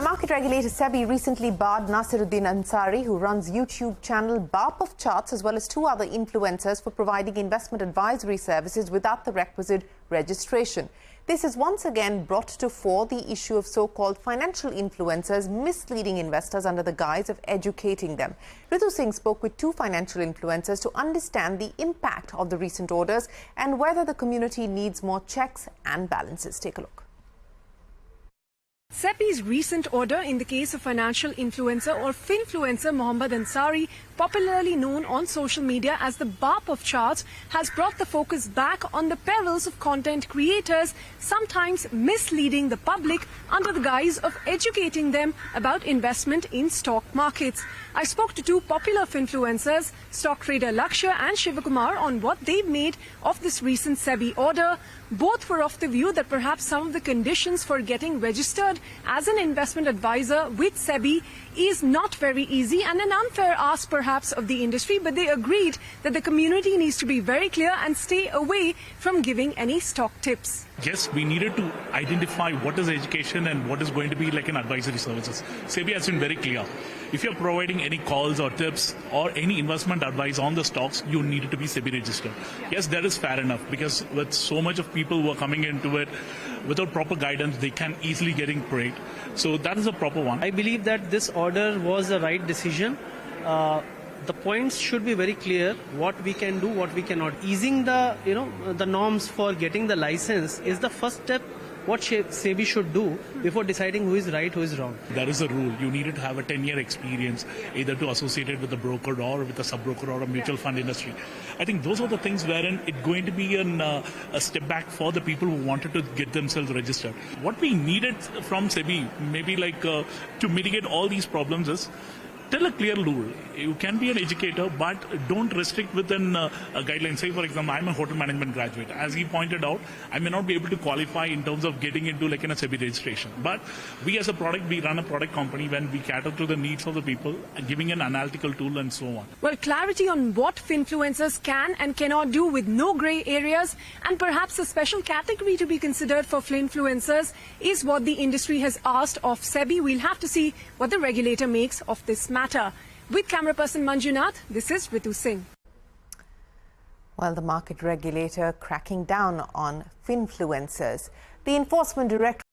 The market regulator SEBI recently barred Rs17 Ansari, who runs YouTube channel Baapofchart, as well as 2 other influencers for providing investment advisory services without the requisite registration. This has once again brought to fore the issue of so-called financial influencers misleading investors under the guise of educating them. Rs17 spoke with 2 financial influencers to understand the impact of the recent orders and whether the community needs more checks and balances. Take a look. SEBI's recent order in the case of financial influencer or Finfluencer Mohammad Ansari, popularly known on social media as the Baapofchart, has brought the focus back on the perils of content creators sometimes misleading the public under the guise of educating them about investment in stock markets. I spoke to 2 popular Finfluencers, stock trader Lakshya and Shivakumar, on what they've made of this recent SEBI order. Both were of the view that perhaps some of the conditions for getting registered as an investment advisor with SEBI is not very easy and an unfair ask perhaps of the industry, but they agreed that the community needs to be very clear and stay away from giving any stock tips. Yes, we needed to identify what is education and what is going to be like an advisory services. SEBI has been very clear. If you're providing any calls or tips or any investment advice on the stocks, you need to be SEBI registered. Yes, that is fair enough, because with so much of people who are coming into it without proper guidance, they can easily getting preyed. So that is a proper one. I believe that this order was the right decision. The points should be very clear, what we can do, what we cannot. Easing the norms for getting the license is the first step what SEBI should do before deciding who is right, who is wrong. There is a rule. You needed to have a 10-year experience, either to associate it with a broker or with a sub-broker or a mutual fund industry. I think those are the things wherein it's going to be a step back for the people who wanted to get themselves registered. What we needed from SEBI, maybe like to mitigate all these problems, is tell a clear rule. You can be an educator, but don't restrict within a guideline. Say, for example, I'm a hotel management graduate. As he pointed out, I may not be able to qualify in terms of getting into like in a SEBI registration. But we as a product, we run a product company when we cater to the needs of the people, giving an analytical tool and so on. Well, clarity on what Finfluencers can and cannot do with no grey areas and perhaps a special category to be considered for Finfluencers is what the industry has asked of SEBI. We'll have to see what the regulator makes of this matter. With camera person Manjunath, this is Rs17. Well, the market regulator cracking down on Finfluencers. The enforcement director